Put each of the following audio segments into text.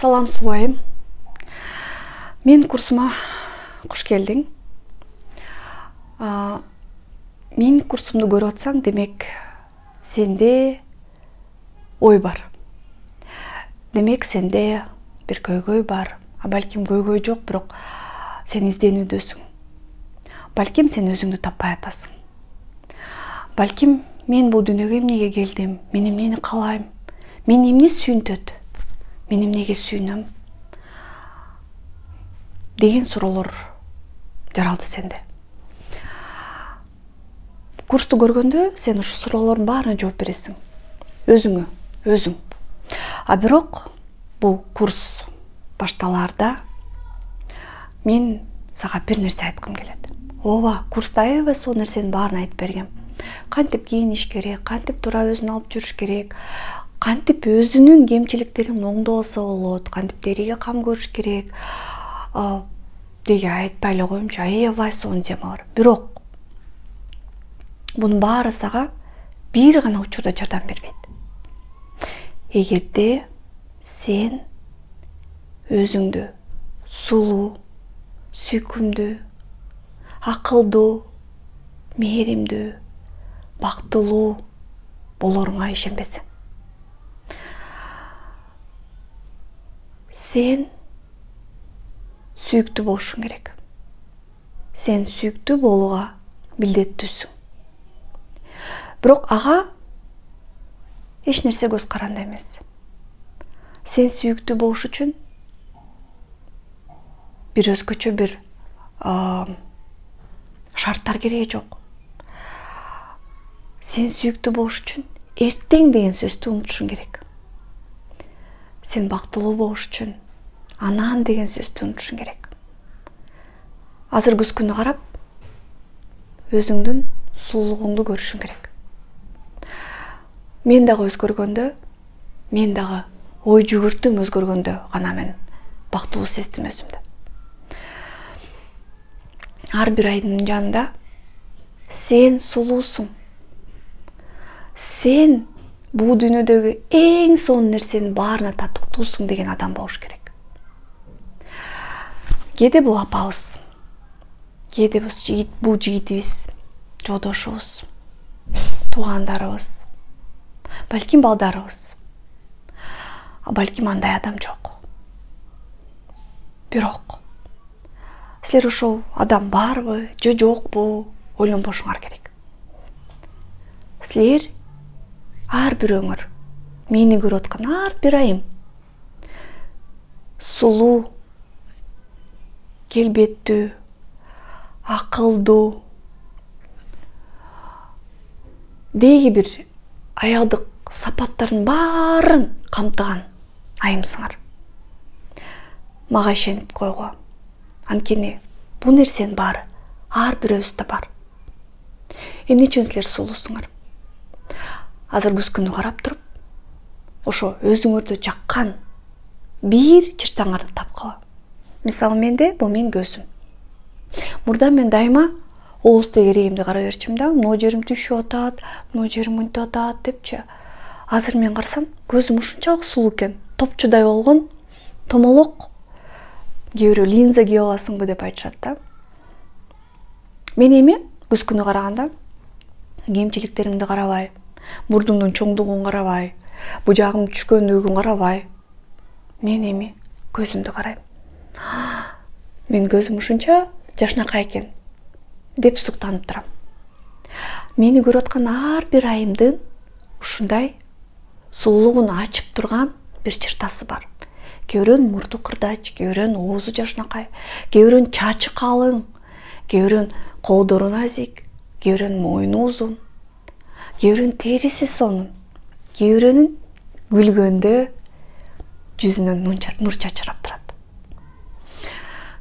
Салам Сулайым. Мен курсума куш келдиң. Мен курсумду көрүп атсаң, демек сенде ой бар. Демек сенде бир көйгөй бар. Балким көйгөй жок, бирок сен изденүүдөсүң. Балким сен өзүңдү таппай атасың. Балким мен бул дүйнөгө эмнеге келдим? Мен эмнени каалайм? Мен эмне сүйүнтөт? Мен эмнеге сүйүнөм? Деген суроолор жаралды сенде. Курсту көргөндө сен ушу суроолордун баарына жооп бересиң. Өзүң. А бирок бул курс башталаарда мен сага бир нерсе айткым келет. Ооба, курста аябай сол нерсенин баарын айтып бергем. Кантип кийиниш керек, кантип туура өзүн алып жүрүш керек, кантип өзүнүн кемчиликтерин оңдобосо болот, кантип териге кам көрүш керек деге айтпай эле коеюмчу, аябай сонун тема бар. Бирок бунун баары сага бир гана учурда жардам бербейт. Эгерде сен өзүңдү сулуу, сүйкүмдүү, акылдуу, мээримдүү, бактылуу болоруңа ишенбесең. Сен сүйүктүү болушуң керек. Сен сүйүктүү болууга милдеттүүсүң. Бирок ага эч нерсе көз каранды эмес. Сен сүйүктүү болуш үчүн бир өзгөчө бир шарттар кереги жок. Сен сүйүктүү болуш үчүн эртең деген сөздү унутушуң керек. Сен бактылуу болуш үчүн анан деген сөздү унутушуң керек. Азыр күз күнү карап, өзүңдүн сулуулугуңду көрүшүң керек. Мен дагы өзгөргөндө, мен дагы ой жүгүртүм өзгөргөндө гана мен бактылуу сездим өзүмдү. Ар бир айдын жанында сен сулуусуң. Сен бул дүйнөдөгү эң сонун нерсенин баарына татыктуусуң деген адам болуш керек. Кээде бул апабыз, кээде бул жигитибиз, жолдошубуз, туугандарыбыз, балким балдарыбыз. Балким андай адам жок. Бирок силер ошол адам барбы же жокпу ойлонбошуңар керек. Силер ар бирөөңөр, мени көрүп аткан ар бир айым сулуу, келбеттүү, акылдуу, деги бир аялдык сапаттардын баарын камтыган айымсыңар. Мага ишенип койгула. Анткени бул нерсенин баары ар бирөөбүздө бар. Эмне үчүн силер сулуусуңар? Азыр күз күнү карап туруп, ошо өзүңөрдү жаккан бир чыртаңарды тапкыла. Мисалы менде бул менин көзүм. Мурда мен дайыма оозду керегимди карай берчүмүн да, могу жерим түшүп атат, могу жерим мынтип атат депчи. Азыр мен карасам, көзүм ушунчалык сулуу экен, топчудай болгон, томолок. Кээ бирөө линза кийип аласыңбы деп айтышат да. Мен эми күз күнү караганда кемчиликтеримди карабай, мурдумдун чоңдугун карабай, бужагым түшкөндүгүн карабай, мен эми көзүмдү карайм. Мен көзүм ушунча жашнакай экен деп суктанып турам. Мени көрүп аткан ар бир айымдын ушундай сулуулугун ачып турган бир чыртасы бар. Кээ бирөөнүн мурду кырдач, кээ бирөөнүн оозу жашнакай, кээ бирөөнүн чачы калың, кээ бирөөнүн колдору назик, кээ бирөөнүн мойну узун, кээ бирөөнүн териси сонун, кээ бирөөнүн күлгөндө жүзүнөн нур чачырап турат.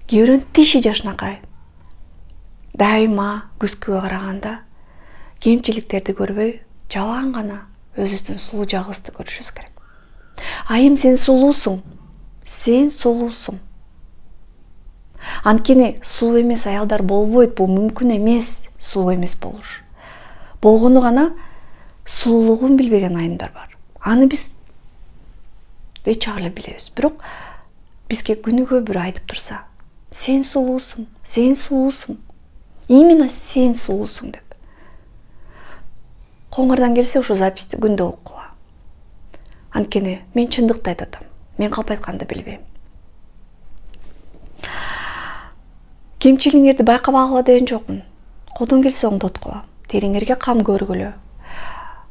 Кээ бирөөнүн тиши жашнакай. Дайыма күзгүгө караганда кемчиликтерди көрбөй, жалаң гана өзүбүздүн сулуу жагыбызды көрүшүбүз керек. Айым, сен сулуусуң. Сен сулуусуң. Анткени сулуу эмес аялдар болбойт, бул мүмкүн эмес, сулуу эмес болуш. Болгону гана сулуулугун билбеген айымдар бар. Аны биз эч ар эле билебиз. Бирок бизге күнүгө бир айтып турса, сен сулуусуң, сен сулуусуң, именно сен сулуусуң деп. Коңгурдан келсе ошо записти күндө окула. Анткени мен чындыкты айтып атам. Мен калп айтканды билбейм. Кемчилигиңерди байкабагыла деген жокмун. Колдон келсе оңдоткула. Териңерге кам көргүлө.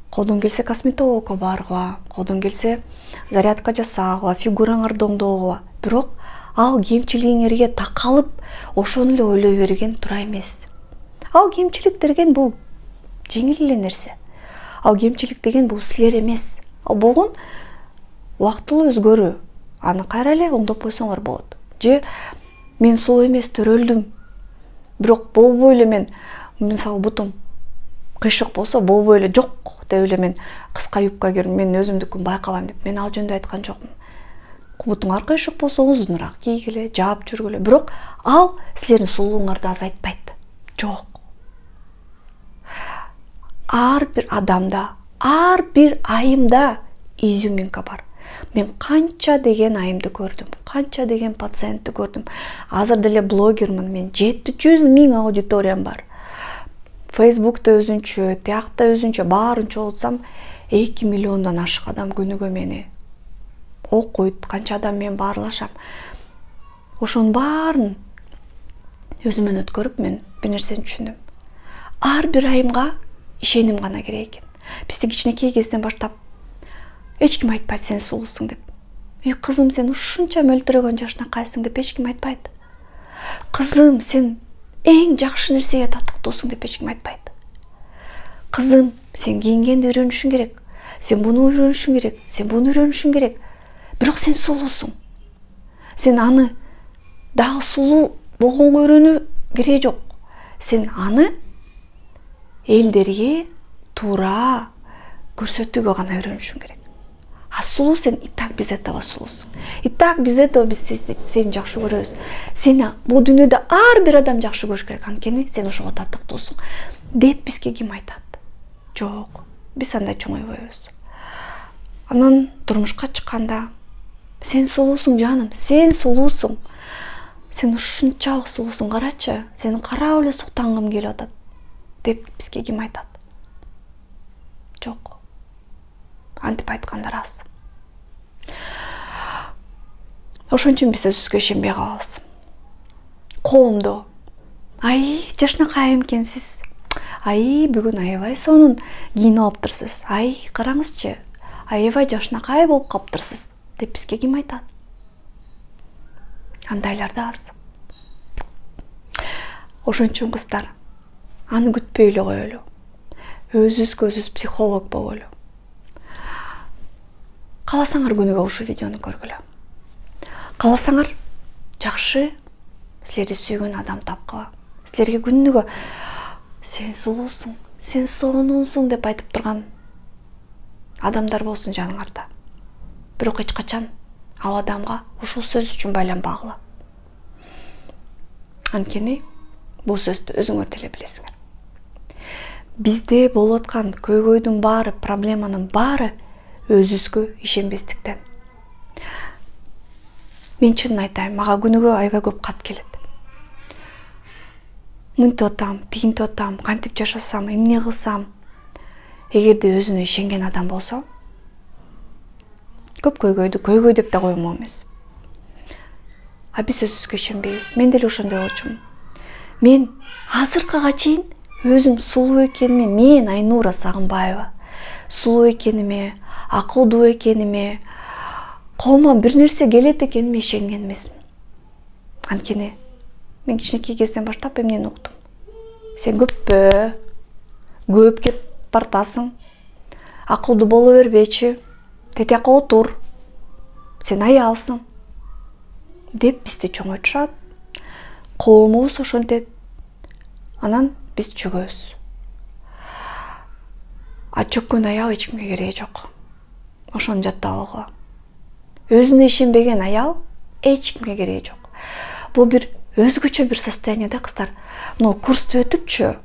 Колдон келсе косметологко баргыла. Колдон келсе зарядка жасагыла, фигураңарды оңдогула. Бирок ал кемчилигиңерге такалып, ошону эле ойлой берген туура эмес. Ал кемчилик деген бул жеңил эле нерсе. Ал кемчилик деген бул силер эмес. Ал болгон убактылуу өзгөрүү. Аны кайра эле оңдоп койсоңор болот. Же мен сулуу эмес төрөлдүм. Бирок болбой эле мен мисалы бутум кыйшык болсо болбой эле жок деп эле мен кыска юбка кийдим. Мен өзүмдүкүн байкабайм деп. Мен ал жөнүндө айткан жокмун. Бутуңар кыйшык болсо узунураак кийгиле, жаап жүргүлө. Бирок ал силердин сулуулуңарды азайтпайт. Жок. Ар бир адамда, ар бир айымда изюминка бар. Мен канча деген айымды көрдүм, канча деген пациентти көрдүм. Азыр деле блогермин, мен 700 000 аудиториям бар. Facebook'ta өзүнчө, тиякта өзүнчө, баарын чогултсам 2 миллиондон ашык адам күнүгө мени окуйт, канча адам менен баарлашам. Ошонун баарын өзүмөн өткөрүп мен бир нерсени түшүндүм. Ар бир айымга ишеним гана керек экен. Бизде кичинекей кезден баштап эч ким айтпайт сен сулуусуң деп. Кызым, сен ушунча мөлтүрөгөн жашынакайсың деп эч ким айтпайт. Кызым, сен эң жакшы нерсеге татыктуусуң деп эч ким айтпайт. Кызым, сен кийингенди үйрөнүшүң керек. Сен буну үйрөнүшүң керек. Сен буну үйрөнүшүң керек. Бирок сен сулуусуң. Сен аны дагы сулуу болгонго үйрөнүү кереги жок. Сен аны элдерге туура көрсөтүүгө гана үйрөнүшүң керек. А сулуу сен и так без этого сулуусуң. И так без этого биз сени жакшы көрөбүз. Сени бул дүйнөдө ар бир адам жакшы көрүш керек. Анткени сен ошого татыктуусуң деп бизге ким айтат? Жок. Биз андай чоң ойбойбуз. Анан турмушка чыкканда сен сулуусуң жаным, сен сулуусуң. Сен ушунчалык сулуусуң, карачы. Сени карап эле суктангым келип атат деп бизге ким айтат? Жок. Антип айткандар аз. Ошон үчүн биз өзүбүзгө ишенбей калабыз. Коомдо ай жашынакай экенсиз. Ай бүгүн аябай сонун кийинип алыптырсыз. Ай караңызчы. Аябай жашынакай болуп калыптырсыз деп бизге ким айтат? Андайлар да аз. Ошон үчүн кыздар, аны күтпөй эле коелу. Өзүбүзгө өзүбүз психолог бололу. Кааласаңар күнүгө ушу видеону көргүлө. Кааласаңар жакшы силерди сүйгөн адам тапкыла. Силерге күнүгө сен сулуусуң, сен сонунсуң деп айтып турган адамдар болсун жаныңарда. Бирок эч качан ал адамга ушул сөз үчүн байланбагыла. Анткени бул сөздү өзүңөр деле билесиңер. Бизде болуп аткан көйгөйдүн баары, проблеманын баары өзүбүзгө ишенбестиктен. Мен чынын айтайын, мага күнүгө аябай көп кат келет. Мынтип атам, тигинтип атам, кантип жашасам, эмне кылсам. Эгерде өзүнө ишенген адам болсо, көп көйгөйдү көйгөй деп да коймок эмес. А биз өзүбүзгө ишенбейбиз. Мен деле ошондой болчумун. Мен азыркыга чейин өзүм сулуу экениме, мен Айнура Сагынбаева сулуу экениме, акылдуу экениме, колуман бир нерсе келет экениме ишенген эмесмин. Анткени мен кичинекей кезден баштап эмнени уктум? Сен көппө, көп кеп бартасың, акылдуу боло бербечи, тетиякка отур, сен аялсың деп бизди чоңойтушат. Коомубуз ошентет. Анан биз чөгөбүз. А чөккөн аял эч кимге кереги жок. Ошону жаттап алгыла. Өзүнө ишенбеген аял эч кимге кереги жок. Бул бир өзгөчө бир состояние да, кыздар. Мына курсту өтүпчү.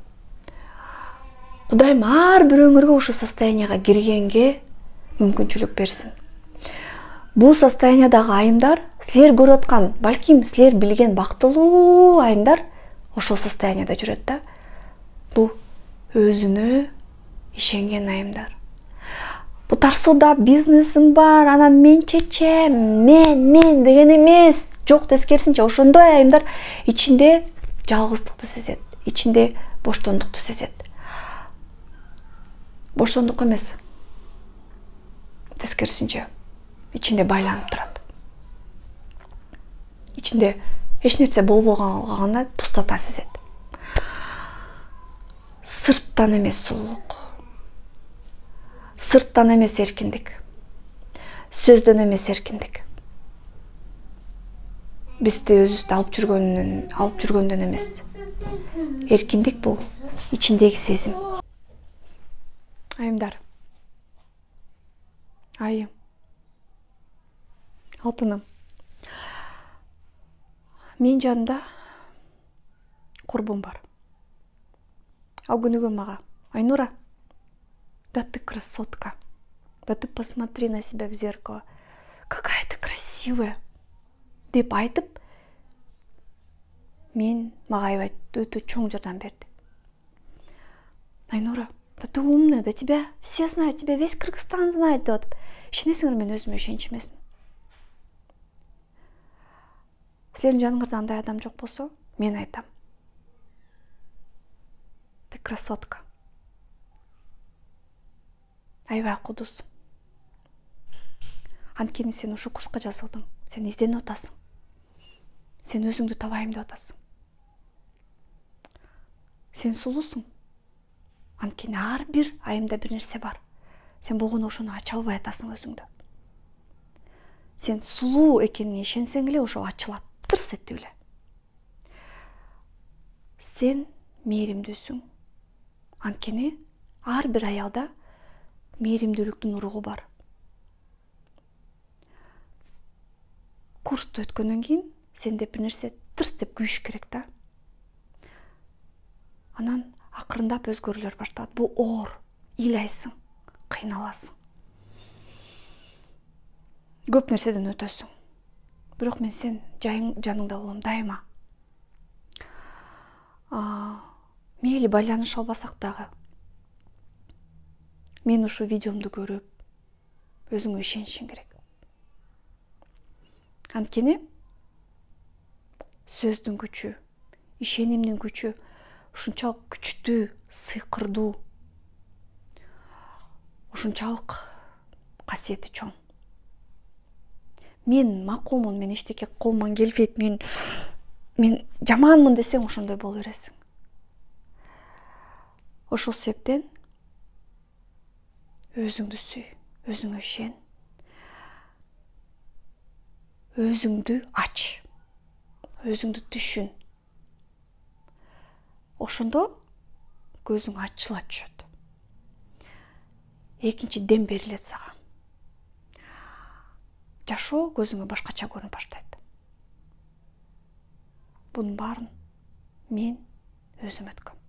Кудайым ар бир өңүргө ушул состоянияга киргенге мүмкүнчүлүк берсин. Бул состояниядагы айымдар силер көрүп аткан, балким силер билген бактылуу айымдар ошол состоянияда жүрөт да. Бул өзүнө ишенген айымдар. Бу тарсылда бизнесим бар, анан мен чечем, мен деген эмес. Жок, тескерисинче ошондой айымдар ичинде жалгыздыкты сезет, ичинде боштондукту сезет. Боштондук эмес, тескерисинче ичинде байланып турат. Ичинде эч нерсе болбогон калганда пустота сезет. Сырттан эмес сулуулук, сырттан эмес эркиндик, сөздөн эмес эркиндик. Бизди өзүбүздү алып жүргөндөн эмес. Эркиндик бул ичиндеги сезим. Айымдар, айым, алтыным, менин жанымда курбум бар. Ал күнүгө мага: Айнура, да ты красотка, да ты посмотри на себя в зеркало, какая ты красивая деп айтып, мага аябай өтө чоң жардам берди. Айнура, да ты умная, да тебя все знают, тебя весь Кыргызстан знает деп атып. Ишенесиңер, мен өзүмө ишенч эмесмин. Силердин жаныңарда андай адам жок болсо, мен айтам: ты красотка. Аябай кудусуң. Анткени сен ушу курска жазылдың, сен изденип атасың. Сен өзүңдү табайым деп атасың. Сен сулуусуң. Анткени ар бир айымда бир нерсе бар. Сен болгону ошону ача албай атасың өзүңдү. Сен сулуу экениңе ишенсең эле ошол ачылат, тырс этип эле. Сен мээримдүүсүң. Анткени ар бир аялда мээримдүүлүктүн уругу бар. Курсту өткөндөн кийин сенде бир нерсе тырс деп күйүш керек да. Анан акырындап өзгөрүүлөр башталат. Бул оор, ыйлайсың, кыйналасың. Көп нерседен өтөсүң. Бирок мен сен жаныңда болом дайыма. Мейли байланыша албасак дагы, мен ушу видеомду көрүп, өзүңө ишенишиң керек. Анткени сөздүн күчү, ишенимдин күчү ушунчалык күчтүү, сыйкырдуу, ушунчалык касиети чоң. Мен макулмун, мен эчтеке колуман келбейт, мен жаманмын десең ошондой боло бересиң. Ошол себептен өзүңдү сүй, өзүңө ишен, өзүңдү ач, өзүңдү түшүн. Ошондо көзүң ачыла түшөт. Экинчи дем берилет сага. Жашоо көзүңө башкача көрүнүп баштайт. Бунун баарын мен өзүм өткөм.